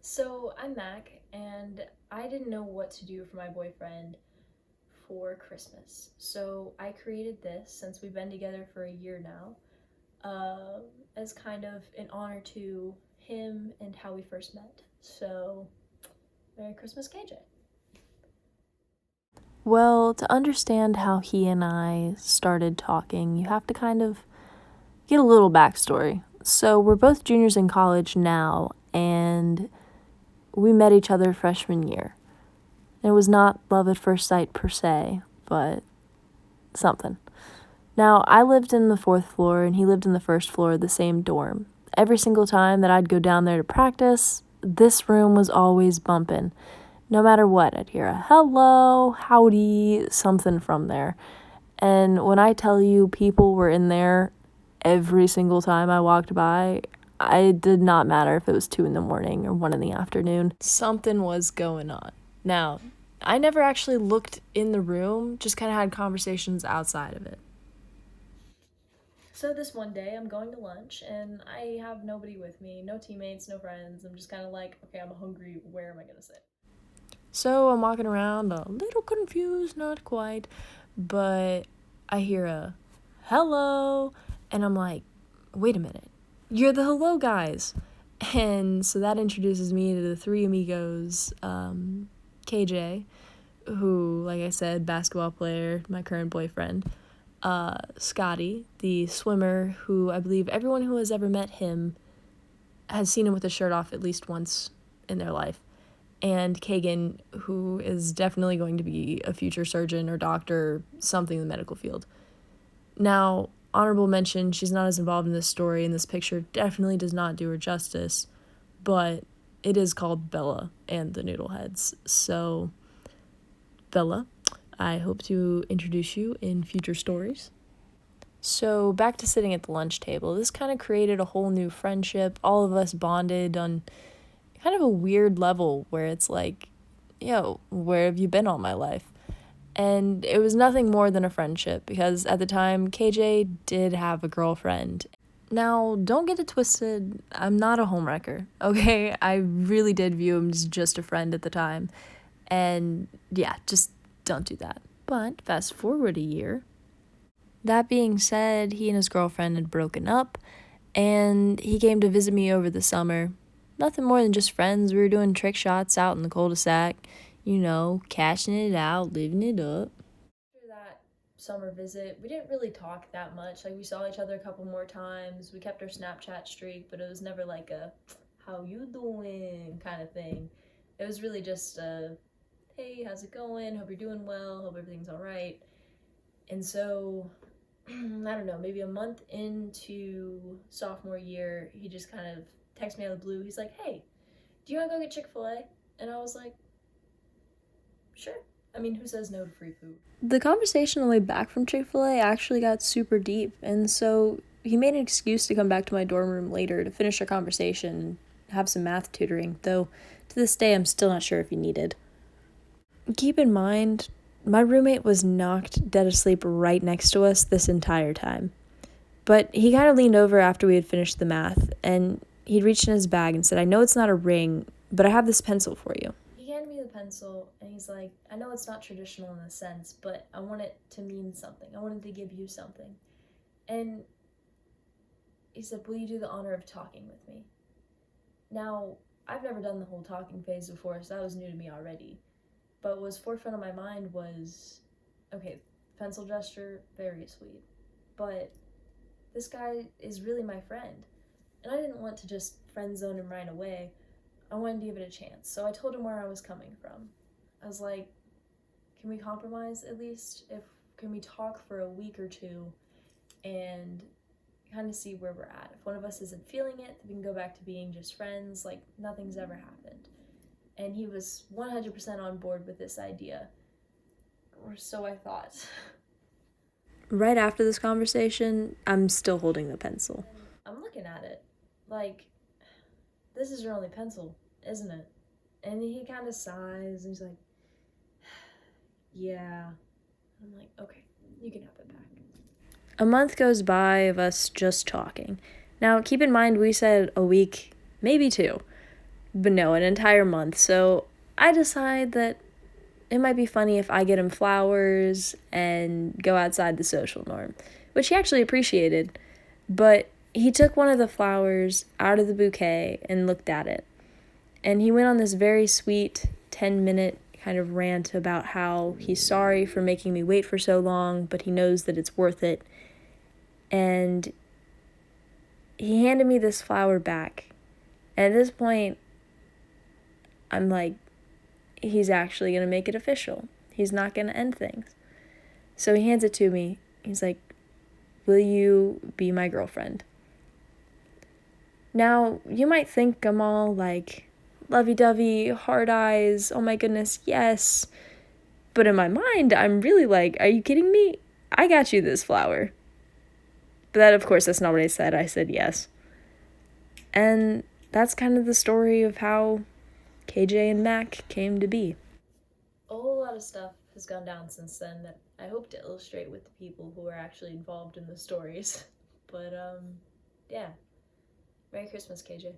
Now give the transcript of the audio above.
So I'm Mac, and I didn't know what to do for my boyfriend for Christmas. So I created this since we've been together for a year now, as kind of an honor to him and how we first met. So, Merry Christmas, KJ. Well, to understand how he and I started talking, you have to kind of get a little backstory. So, we're both juniors in college now, and we met each other freshman year. It was not love at first sight per se, but something. Now, I lived in the fourth floor, and he lived in the first floor of the same dorm. Every single time that I'd go down there to practice, this room was always bumping. No matter what, I'd hear a hello, howdy, something from there. And when I tell you people were in there every single time I walked by, it did not matter if it was 2 in the morning or 1 in the afternoon. Something was going on. Now, I never actually looked in the room, just kind of had conversations outside of it. So this one day I'm going to lunch and I have nobody with me, no teammates, no friends. I'm just kind of like, okay, I'm hungry. Where am I going to sit? So I'm walking around a little confused, not quite, but I hear a hello, and I'm like, wait a minute, you're the hello guys. And so that introduces me to the Three Amigos, KJ, who, like I said, basketball player, my current boyfriend, Scotty, the swimmer, who I believe everyone who has ever met him has seen him with his shirt off at least once in their life, and Kagan, who is definitely going to be a future surgeon or doctor, something in the medical field. Now, honorable mention, she's not as involved in this story, and this picture definitely does not do her justice, but it is called Bella and the Noodleheads. So, Bella, I hope to introduce you in future stories. So, back to sitting at the lunch table. This kind of created a whole new friendship. All of us bonded on kind of a weird level where it's like, yo, where have you been all my life? And it was nothing more than a friendship because at the time, KJ did have a girlfriend. Now, don't get it twisted, I'm not a homewrecker, okay? I really did view him as just a friend at the time. And yeah, just don't do that. But fast forward a year. That being said, he and his girlfriend had broken up, and he came to visit me over the summer. Nothing more than just friends. We were doing trick shots out in the cul-de-sac, cashing it out, living it up. After that summer visit, we didn't really talk that much. Like, we saw each other a couple more times. We kept our Snapchat streak, but it was never like a how you doing kind of thing. It was really just a hey, how's it going? Hope you're doing well. Hope everything's all right. And so, I don't know, maybe a month into sophomore year, he just kind of texted me out of the blue. He's like, hey, do you want to go get Chick-fil-A? And I was like, sure. I mean, who says no to free food? The conversation on the way back from Chick-fil-A actually got super deep, and so he made an excuse to come back to my dorm room later to finish our conversation and have some math tutoring, though to this day I'm still not sure if he needed. Keep in mind, my roommate was knocked dead asleep right next to us this entire time. But he kind of leaned over after we had finished the math, and he'd reached in his bag and said, I know it's not a ring, but I have this pencil for you. He handed me the pencil, and he's like, I know it's not traditional in a sense, but I want it to mean something. I wanted to give you something. And he said, will you do the honor of talking with me? Now, I've never done the whole talking phase before, so that was new to me already. But what was forefront of my mind was, okay, pencil gesture, very sweet. But this guy is really my friend. And I didn't want to just friend zone him right away. I wanted to give it a chance. So I told him where I was coming from. I was like, can we compromise at least? Can we talk for a week or two and kind of see where we're at? If one of us isn't feeling it, then we can go back to being just friends, like nothing's ever happened. And he was 100% on board with this idea. Or so I thought. Right after this conversation, I'm still holding the pencil. I'm looking at it. Like, this is your only pencil, isn't it? And he kind of sighs and he's like, yeah. I'm like, okay, you can have it back. A month goes by of us just talking. Now, keep in mind, we said a week, maybe 2. But no, an entire month. So I decide that it might be funny if I get him flowers and go outside the social norm, which he actually appreciated. But he took one of the flowers out of the bouquet and looked at it. And he went on this very sweet 10-minute kind of rant about how he's sorry for making me wait for so long, but he knows that it's worth it. And he handed me this flower back. And at this point, I'm like, he's actually going to make it official. He's not going to end things. So he hands it to me. He's like, will you be my girlfriend? Now, you might think I'm all like, lovey-dovey, hard eyes, oh my goodness, yes. But in my mind, I'm really like, are you kidding me? I got you this flower. But that, of course, that's not what I said. I said yes. And that's kind of the story of how KJ and Mack came to be. A whole lot of stuff has gone down since then that I hope to illustrate with the people who are actually involved in the stories. But, yeah. Merry Christmas, KJ.